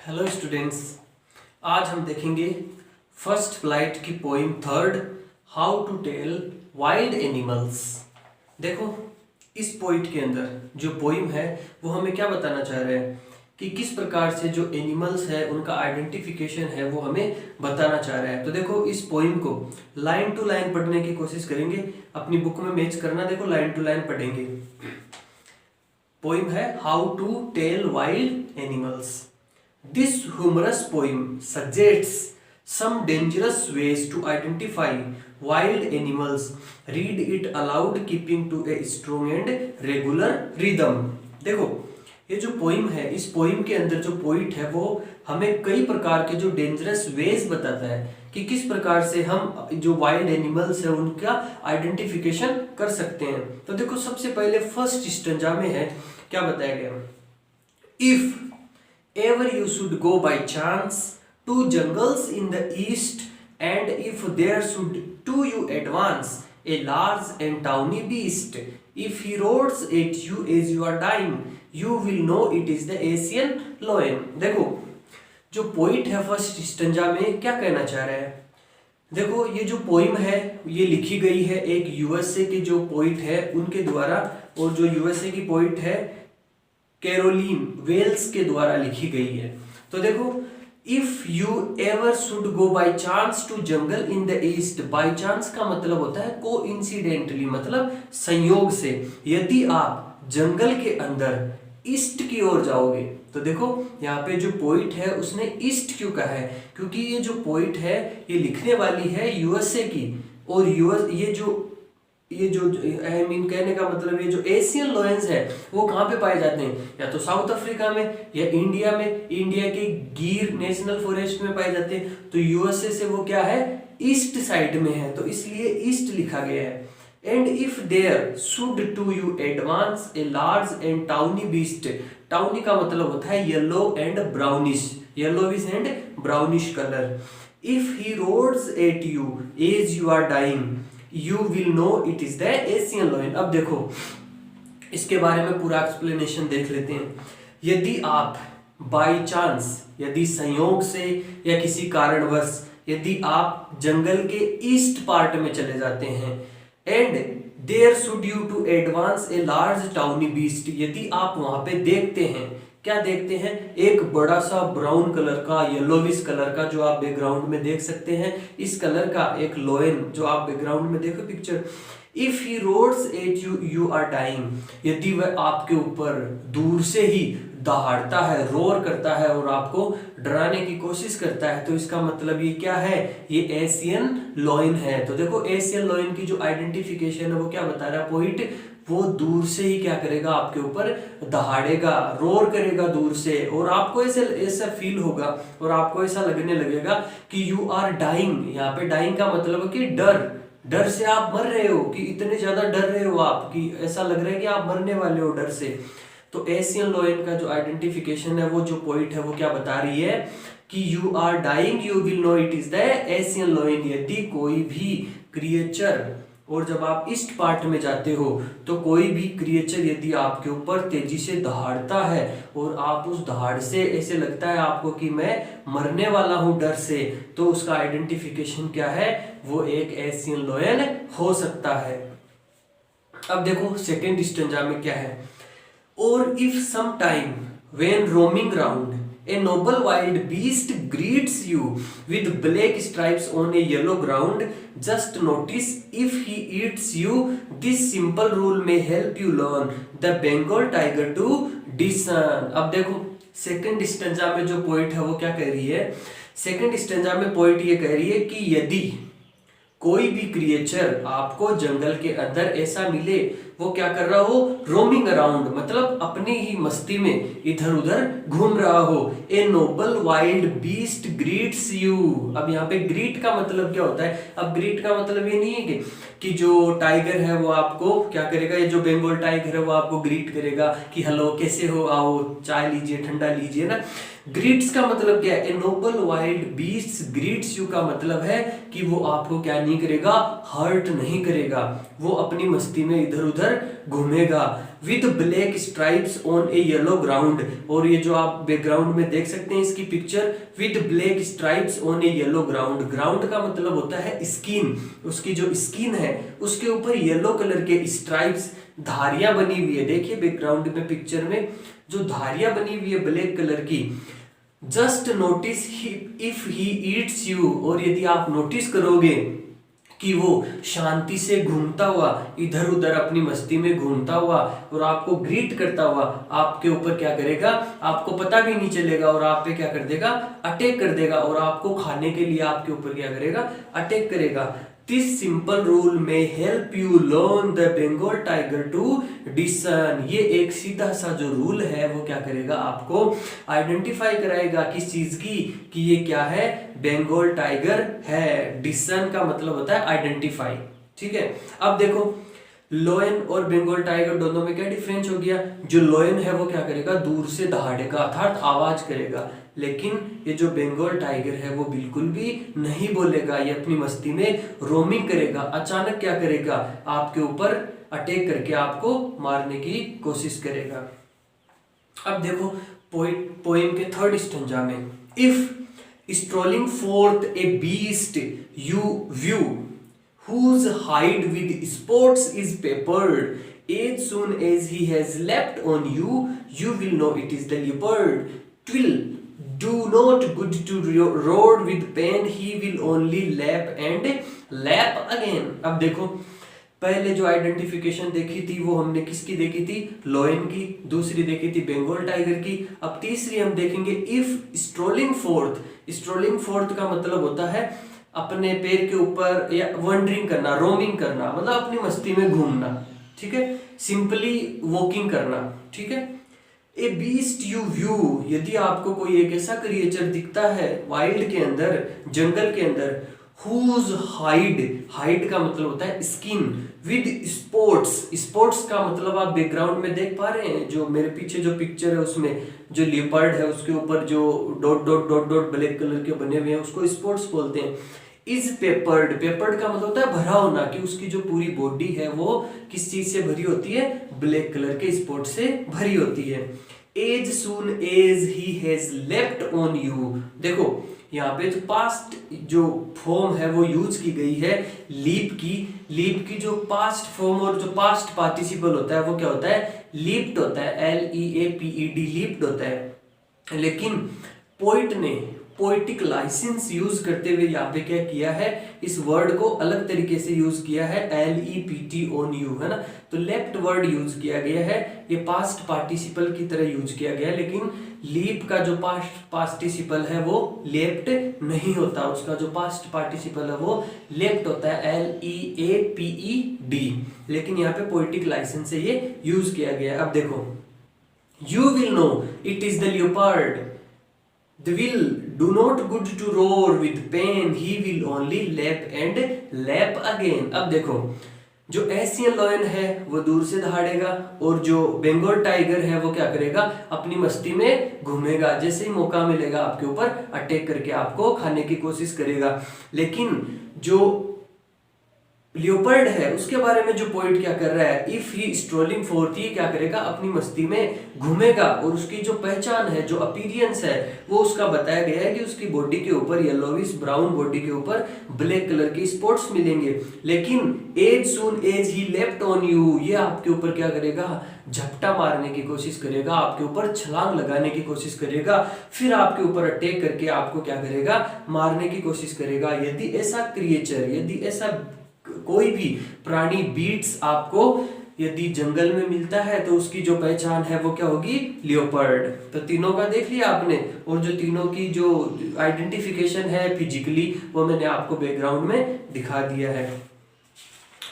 Hello students, आज हम देखेंगे फर्स्ट फ्लाइट की poem third, how to tell wild animals. देखो, इस पोइट के अंदर जो पोइम है वो हमें क्या बताना चाह रहे हैं कि किस प्रकार से जो एनिमल्स है उनका आइडेंटिफिकेशन है वो हमें बताना चाह रहा है। तो देखो, इस पोइम को लाइन टू लाइन पढ़ने की कोशिश करेंगे, अपनी बुक में मैच करना। देखो, लाइन टू लाइन पढ़ेंगे। पोइम है how to tell wild animals. This humorous poem suggests some dangerous ways to identify wild animals. Read it aloud, keeping to a strong and regular rhythm. देखो, ये जो poem है, इस poem के अंदर जो पोइट है वो हमें कई प्रकार के जो डेंजरस वेज बताता है कि किस प्रकार से हम जो वाइल्ड एनिमल्स है उनका आइडेंटिफिकेशन कर सकते हैं। तो देखो, सबसे पहले फर्स्ट स्टेंजा में है, क्या बताया गया, if ever you should go by chance to jungles in the east, and if there should to you advance a large and tawny beast, if he roars at you as you are dying, you will know it is the Asian lion. देखो, जो poet है first stanza में क्या कहना चाह रहा है। देखो, ये जो पोइम है ये लिखी गई है एक यूएसए के जो पोइट है उनके द्वारा, और जो यूएसए की पोइट है कैरोलिन वेल्स के द्वारा लिखी गई है। तो देखो, if you ever should go by chance to jungle in the east, by chance का मतलब होता है कोइंसिडेंटली, मतलब संयोग से। यदि आप जंगल के अंदर ईस्ट की ओर जाओगे, तो देखो यहाँ पे जो पोइट है उसने ईस्ट क्यों कहा है, क्योंकि ये जो पोइट है ये लिखने वाली है यूएसए की, और ये जो आई मीन कहने का मतलब ये जो एशियन लॉयंस है वो कहाँ पे पाए जाते हैं, या तो साउथ अफ्रीका में या इंडिया में, इंडिया के गिर नेशनल फॉरेस्ट में पाए जाते हैं। तो यूएसए से वो क्या है, ईस्ट साइड में है, तो इसलिए ईस्ट लिखा गया है। And if there should to you advance a large and tawny beast, tawny का मतलब होता है yellow and brownish, yellowish and brownish colour. If he roars at you as you are dying, you will know it is the Asian lion। अब देखो, इसके बारे में पूरा एक्सप्लेनेशन देख लेते हैं। यदि आप बाय चांस, यदि संयोग से या किसी कारणवश यदि आप जंगल के ईस्ट पार्ट में चले जाते हैं, and there should you to advance a large tawny beast, यदि आप वहां पे देखते हैं, क्या देखते हैं, एक बड़ा सा ब्राउन कलर का, येलोविश कलर का, जो आप बैकग्राउंड में देख सकते हैं, इस कलर का एक लोयन जो आप बैकग्राउंड में देखो picture. If he roars at you you are dying, यदि वह आपके ऊपर दूर से ही दहाड़ता है, रोर करता है और आपको डराने की कोशिश करता है, तो इसका मतलब ये क्या है, ये एशियन लॉयन है। तो देखो, एशियन लॉयन की जो आइडेंटिफिकेशन है वो क्या बता रहा है पोइट, वो दूर से ही क्या करेगा, आपके ऊपर दहाड़ेगा, रोर करेगा दूर से, और आपको ऐसा फील होगा और आपको ऐसा लगने लगेगा कि यू आर डाइंग। यहाँ पे डाइंग का मतलब है कि डर से आप मर रहे हो, कि इतने ज्यादा डर रहे हो आप कि ऐसा लग रहा है कि आप मरने वाले हो डर से। तो एशियन लॉयन का जो आइडेंटिफिकेशन है वो जो पोइट है वो क्या बता रही है कि you are dying, you will know it is the Asian lion. यदि कोई भी क्रिएचर, और जब आप ईस्ट पार्ट में जाते हो तो कोई भी क्रिएचर यदि आपके ऊपर तेजी से दहाड़ता है और आप उस दहाड़ से ऐसे लगता है आपको कि मैं मरने वाला हूं डर से, तो उसका आइडेंटिफिकेशन क्या है, वो एक एशियन लॉयन हो सकता है। अब देखो, सेकेंड स्टेंजा में क्या है, और if some time when roaming round a noble wild beast greets you with black stripes on a yellow ground, just notice if he eats you. This simple rule may help you learn the Bengal tiger to discern। अब देखो, second stanza में जो poet है वो क्या कह रही है, सेकंड स्टेंजा में पोइट ये कह रही है कि यदि कोई भी क्रिएचर आपको जंगल के अंदर ऐसा मिले, वो क्या कर रहा हो, रोमिंग अराउंड, मतलब अपनी ही मस्ती में इधर उधर घूम रहा हो। A noble wild beast greets you. अब यहाँ पे ग्रीट का मतलब क्या होता है, अब ग्रीट का मतलब ये नहीं है कि जो टाइगर है वो आपको क्या करेगा, ये जो बंगाल टाइगर है वो आपको ग्रीट करेगा कि हेलो कैसे हो, आओ चाय लीजिए, ठंडा लीजिए ना। ग्रीट्स का मतलब क्या है, a noble wild beast greets you का मतलब है कि वो आपको क्या नहीं करेगा, हर्ट नहीं करेगा, वो अपनी मस्ती में इधर उधर घूमेगा। With black stripes on A yellow ground. और ये जो आप बैकग्राउंड में देख सकते हैं इसकी picture, with black stripes on A yellow ground. Ground का मतलब होता है स्किन, उसकी जो स्किन है उसके ऊपर येलो कलर के स्ट्राइप्स, धारियां बनी हुई है। देखिए बैकग्राउंड में पिक्चर में जो धारियां बनी हुई है ब्लैक कलर की। Just notice if he eats you, और यदि आप नोटिस करोगे कि वो शांति से घूमता हुआ इधर उधर अपनी मस्ती में घूमता हुआ और आपको ग्रीट करता हुआ आपके ऊपर क्या करेगा, आपको पता भी नहीं चलेगा और आप पे क्या कर देगा, अटैक कर देगा, और आपको खाने के लिए आपके ऊपर क्या करेगा, अटैक करेगा। दिस सिंपल रूल में help you learn the Bengal tiger to discern. ये एक सीधा सा जो रूल है वो क्या करेगा, आपको आइडेंटिफाई कराएगा किस चीज की, कि ये क्या है, बंगाल टाइगर है। डिसन का मतलब होता है आइडेंटिफाई। ठीक है, अब देखो लोयन और बंगाल टाइगर दोनों में क्या डिफरेंस हो गया। जो लोयन है वो क्या करेगा, दूर से दहाड़ेगा अर्थात आवाज करेगा, लेकिन ये जो बंगाल टाइगर है वो बिल्कुल भी नहीं बोलेगा, ये अपनी मस्ती में रोमिंग करेगा। अचानक क्या करेगा, आपके ऊपर अटैक करके आपको मारने की कोशिश करेगा। अब देखो पोएम के थर्ड स्टैंजा में, if strolling fourth A beast you view whose hide with spots is peppered, as soon as he has leapt on you, you will know it is the leopard. 'Twill do not good to roar with pain, he will only lap and lap again. अब देखो पहले जो identification देखी थी वो हमने किसकी देखी थी, लोयन की, दूसरी देखी थी बंगाल टाइगर की, अब तीसरी हम देखेंगे if strolling fourth. Strolling fourth का मतलब होता है अपने पैर के ऊपर या वंडरिंग करना, रोमिंग करना, मतलब अपनी मस्ती में घूमना। ठीक है, सिंपली वॉकिंग करना। ठीक है, ए बीस्ट यू व्यू, यदि आपको कोई एक ऐसा क्रिएचर दिखता है वाइल्ड के अंदर, जंगल के अंदर, whose hide, हाइड का मतलब होता है स्किन, विद स्पॉट्स, स्पॉट्स का मतलब आप बैकग्राउंड में देख पा रहे हैं, जो मेरे पीछे जो पिक्चर है उसमें जो लियोपार्ड है उसके ऊपर जो dot dot dot dot black colour के बने हुए हैं उसको स्पॉट्स बोलते हैं। इज पेपर्ड, पेपर्ड का मतलब होता है भरा होना, कि उसकी जो पूरी बॉडी है वो किस चीज से भरी होती है, ब्लैक कलर के स्पॉट से भरी होती है। As soon as he has leapt on you, देखो यहाँ पे जो पास्ट जो फॉर्म है वो यूज की गई है लीप की। लीप की जो पास्ट फॉर्म और जो पास्ट पार्टिसिपल होता है वो क्या होता है, लीप्ड होता है, LEAPED, लीप्ड होता है। लेकिन पोइट ने पोइटिक लाइसेंस यूज करते हुए यहाँ पे क्या किया है, इस वर्ड को अलग तरीके से यूज किया है, LEPT ऑन यू, है ना। तो लेफ्ट वर्ड यूज किया गया है, ये पास्ट पार्टिसिपल की तरह यूज किया गया है, लेकिन लीप का जो पास्ट पार्टिसिपल है वो लेफ्ट नहीं होता, उसका जो पास्ट पार्टिसिपल है वो लेफ्ट होता है, LEAPED। लेकिन यहाँ पे पोइटिक लाइसेंस से ये यूज किया गया है। अब देखो, you will know it is the leopard, the will do not good to roar with pain, he will only lap and lap again। अब देखो जो एशियन लॉयन है वो दूर से दहाड़ेगा और जो बंगाल टाइगर है वो क्या करेगा, अपनी मस्ती में घूमेगा, जैसे ही मौका मिलेगा आपके ऊपर अटैक करके आपको खाने की कोशिश करेगा। लेकिन जो लियोपर्ड है उसके बारे में जो पॉइंट क्या कर रहा है, इफ ही स्ट्रोलिंग फोर्थ, ये क्या करेगा, अपनी मस्ती में घूमेगा, और उसकी जो पहचान है, जो अपीरियंस है वो उसका बताया गया है कि उसकी बॉडी के ऊपर येलोविश ब्राउन बॉडी के ऊपर ब्लैक कलर के स्पॉट्स मिलेंगे। लेकिन as soon as he leapt on you, ये आपके ऊपर क्या करेगा, झपटा मारने की कोशिश करेगा, आपके ऊपर छलांग लगाने की कोशिश करेगा, फिर आपके ऊपर अटैक करके आपको क्या करेगा, मारने की कोशिश करेगा। यदि ऐसा क्रिएचर, यदि ऐसा कोई भी प्राणी बीट्स आपको यदि जंगल में मिलता है तो उसकी जो पहचान है वो क्या होगी, लियोपर्ड। तो तीनों का देख लिया आपने, और जो तीनों की जो आइडेंटिफिकेशन है फिजिकली वो मैंने आपको बैकग्राउंड में दिखा दिया है।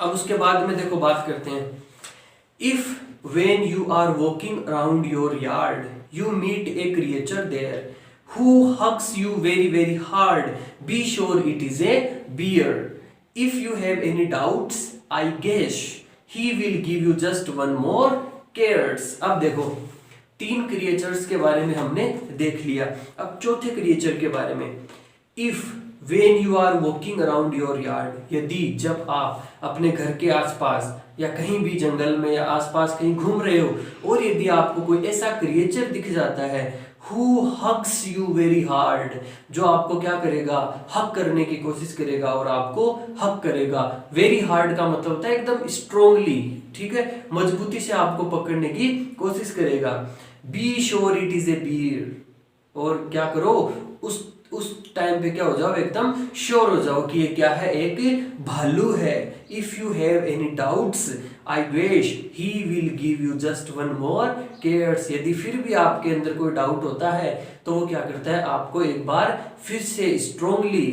अब उसके बाद में देखो बात करते हैं, if when you are walking around your yard you meet a creature there who hugs you very very hard, be sure it is a bear. If you have any doubts, I guess he will give you just one more cares. अब देखो 3 creatures के बारे में हमने देख लिया, अब चौथे क्रिएचर के बारे में। If when you are walking around your yard, यदि जब आप अपने घर के आसपास या कहीं भी जंगल में या आसपास कहीं घूम रहे हो और यदि आपको कोई ऐसा क्रिएचर दिख जाता है who hugs you very hard, जो आपको क्या करेगा, हक करने की कोशिश करेगा और आपको हक करेगा। वेरी हार्ड का मतलब होता है एकदम स्ट्रोंगली, ठीक है, मजबूती से आपको पकड़ने की कोशिश करेगा। Be sure it is a bear, और क्या करो, उस टाइम पे क्या हो जाओ, एकदम श्योर हो जाओ कि ये क्या है, एक भालू है। If you have any doubts I wish he will give you just one more cares, यदि फिर भी आपके अंदर कोई डाउट होता है तो वो क्या करता है, आपको एक बार फिर से स्ट्रोंगली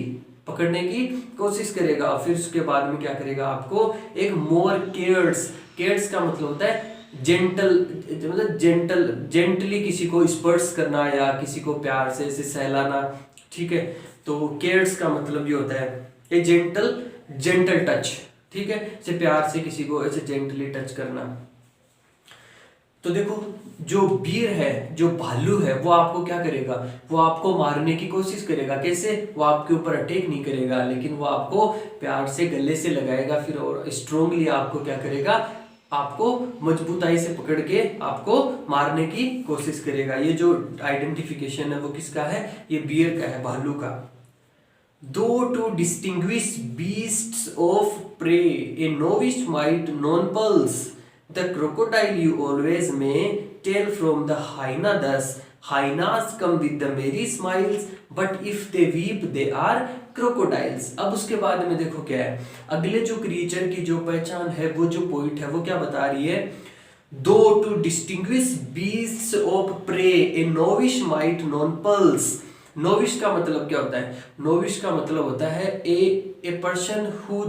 पकड़ने की कोशिश करेगा, फिर उसके बाद में क्या करेगा, आपको एक मोर केयर्स, केयर्स का मतलब होता है जेंटल, मतलब जेंटली किसी को स्पर्श करना या किसी को प्यार से ऐसे सहलाना, ठीक है। तो केयर्स का मतलब ये होता है ये जेंटल टच, ठीक है, ऐसे प्यार से किसी को ऐसे जेंटली टच करना। तो देखो जो बीर है, जो भालू है, वो आपको क्या करेगा, वो आपको मारने की कोशिश करेगा। कैसे, वो आपके ऊपर अटैक नहीं करेगा, लेकिन वो आपको प्यार से गले से लगाएगा फिर, और स्ट्रोंगली आपको क्या करेगा, आपको मजबूताई से पकड़ के आपको मारने की कोशिश करेगा। ये जो आइडेंटिफिकेशन है वो किसका है, ये बियर का है, भालू का। दो to distinguish beasts of prey a novice might nonplus the crocodile you always may tell from the hyena thus hyenas come with the merry smiles but if they weep they are crocodiles। अब उसके बाद में देखो क्या है, अगले जो creature की जो पहचान है, वो जो पॉइंट है वो क्या बता रही है, दो to distinguish beasts of prey a novice might nonplus. Novice का मतलब क्या होता है, नोविश का मतलब होता है a person who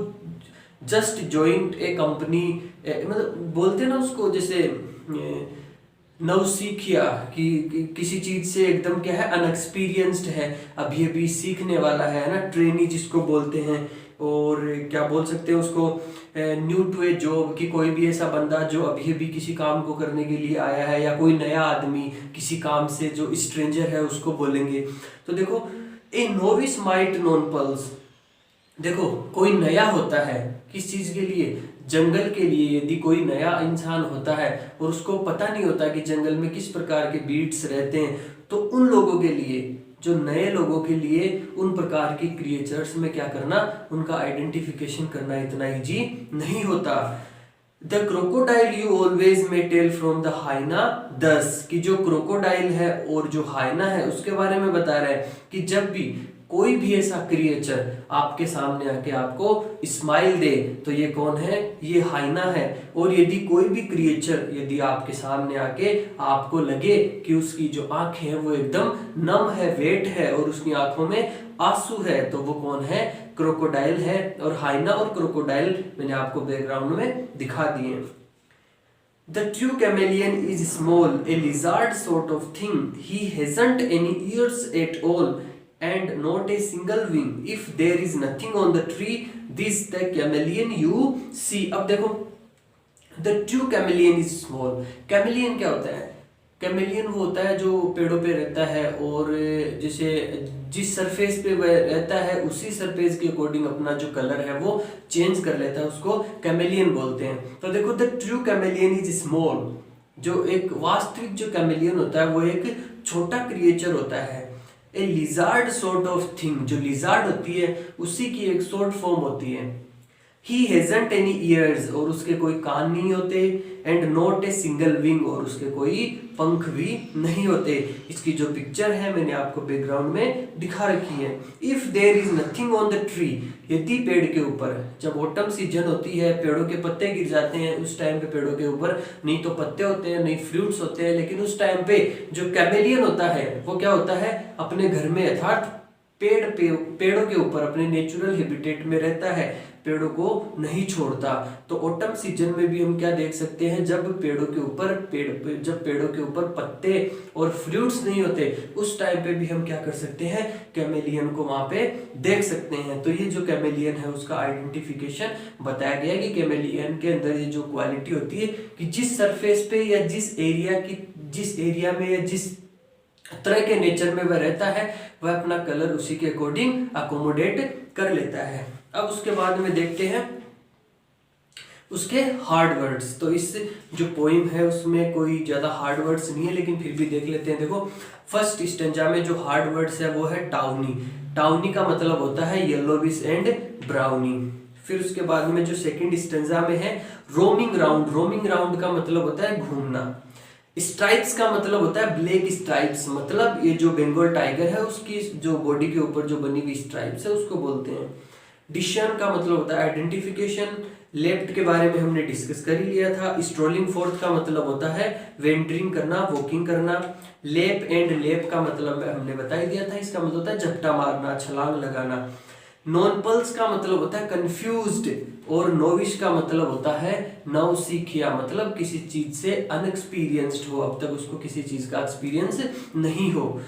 just joint A company, मतलब बोलते हैं ना उसको, जैसे नवसीखिया कि किसी चीज से एकदम क्या है, अनएक्सपीरियंस्ड है, अभी अभी सीखने वाला है ना, ट्रेनी जिसको बोलते हैं। और क्या बोल सकते हैं उसको, न्यू टू ए जॉब, कि कोई भी ऐसा बंदा जो अभी अभी किसी काम को करने के लिए आया है, या कोई नया आदमी किसी काम से जो स्ट्रेंजर है उसको बोलेंगे। तो देखो ए नोविस माइट नॉन पल्स, देखो कोई नया होता है किस चीज के लिए, जंगल के लिए। यदि कोई नया इंसान होता है और उसको पता नहीं होता कि जंगल में किस प्रकार के बीट्स रहते हैं, तो उन लोगों के लिए, जो नए लोगों के लिए, उन प्रकार की क्रिएचर्स में क्या करना, उनका आइडेंटिफिकेशन करना इतना इजी नहीं होता। The crocodile you always may tell from the hyena दस, कि जो क्रोकोडाइल है और जो हाइना है उसके बारे में बता रहा है कि जब भी कोई भी ऐसा क्रिएचर आपके सामने आके आपको स्माइल दे तो ये कौन है, ये हाइना है। और यदि कोई भी क्रिएचर यदि आपके सामने आके आपको लगे कि उसकी जो आंखें हैं वो एकदम नम है, वेट है, और उसकी आंखों में आंसू है, तो वो कौन है, क्रोकोडाइल है। और हाइना और क्रोकोडाइल मैंने आपको बैकग्राउंड में दिखा दिए। The true chameleon is small, a lizard sort of thing. He hasn't any ears at all and not a single wing. If there is nothing on the tree, this the chameleon you see। अब देखो the true chameleon is small। chameleon क्या होता है, chameleon वो होता है जो पेड़ों पे रहता है, और जैसे जिस सरफेस पे वह रहता है उसी सरफेस के अकॉर्डिंग अपना जो कलर है वो चेंज कर लेता है, उसको कैमेलियन बोलते हैं। तो देखो the true chameleon is small, जो एक वास्तविक जो कैमेलियन होता है वो एक छोटा क्रिएचर होता है। ए लिजार्ड सॉर्ट ऑफ थिंग, जो लिजार्ड होती है उसी की एक शॉर्ट फॉर्म होती है। He hasn't any ears, और उसके कोई कान नहीं होते, and not a single wing, और उसके कोई पंख भी नहीं होते। इसकी जो पिक्चर है मैंने आपको बैकग्राउंड में दिखा रखी है। If there is nothing on the tree, यदि पेड़ के ऊपर, जब ऑटम सीजन होती है, पेड़ों के पत्ते गिर जाते हैं, उस टाइम पे पेड़ों के ऊपर नहीं तो पत्ते होते हैं नहीं फ्रूट्स होते हैं, लेकिन उस टाइम पे जो कैमेलियन होता है वो क्या होता है, अपने घर में अर्थात पेड़ों के ऊपर अपने नेचुरल हैबिटेट में रहता है, पेड़ों को नहीं छोड़ता। तो ऑटम सीजन में भी हम क्या देख सकते हैं, जब पेड़ों के ऊपर पत्ते और फ्रूट्स नहीं होते, उस टाइम पे भी हम क्या कर सकते हैं, कैमेलियन को वहां पे देख सकते हैं। तो ये जो कैमेलियन है उसका आइडेंटिफिकेशन बताया गया कि कैमेलियन के अंदर ये जो क्वालिटी होती है कि जिस सरफेस पे या जिस एरिया में या जिस तरह के नेचर में वह रहता है, वह अपना कलर उसी के अकॉर्डिंग अकोमोडेट कर लेता है। अब उसके बाद में देखते हैं, उसके हार्ड वर्ड्स। तो इस जो पोइम है उसमें कोई ज़्यादा हार्ड वर्ड्स नहीं है, लेकिन फिर भी देख लेते हैं। देखो फर्स्ट स्टेंजा में जो हार्ड वर्ड्स है वो है टाउनी। टाउनी का मतलब होता है येलोविश एंड ब्राउनी। फिर उसके बाद में जो सेकंड स्टेंजा में है रोमिंग राउंड। रोमिंग राउंड का मतलब होता है घूमना। स्ट्राइप्स का मतलब होता है ब्लैक स्ट्राइप्स, मतलब ये जो बंगाल टाइगर है उसकी जो बॉडी के ऊपर जो बनी हुई स्ट्राइप्स है उसको बोलते हैं। डिशन का मतलब होता है आइडेंटिफिकेशन। लेफ्ट के बारे में हमने डिस्कस कर ही लिया था। स्ट्रोलिंग फोर्थ का मतलब होता है वेंटरिंग करना, वॉकिंग करना। लेप एंड लेप का मतलब हमने बता ही दिया था, इसका मतलब होता है झपटा मारना, छलांग लगाना। नॉन पल्स का मतलब होता है कंफ्यूज्ड, और नोविश का मतलब होता है नवसिखिया, मतलब किसी चीज से अनएक्सपीरियंस्ड हो, अब तक उसको किसी चीज का एक्सपीरियंस नहीं हो।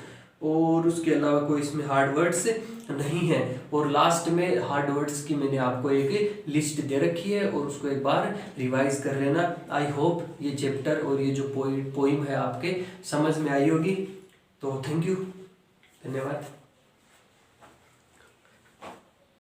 और उसके अलावा कोई इसमें हार्ड वर्ड्स नहीं है। और लास्ट में हार्ड वर्ड्स की मैंने आपको एक लिस्ट दे रखी है और उसको एक बार रिवाइज कर लेना। आई होप ये चैप्टर और ये जो पोइम है आपके समझ में आई होगी। तो थैंक यू, धन्यवाद।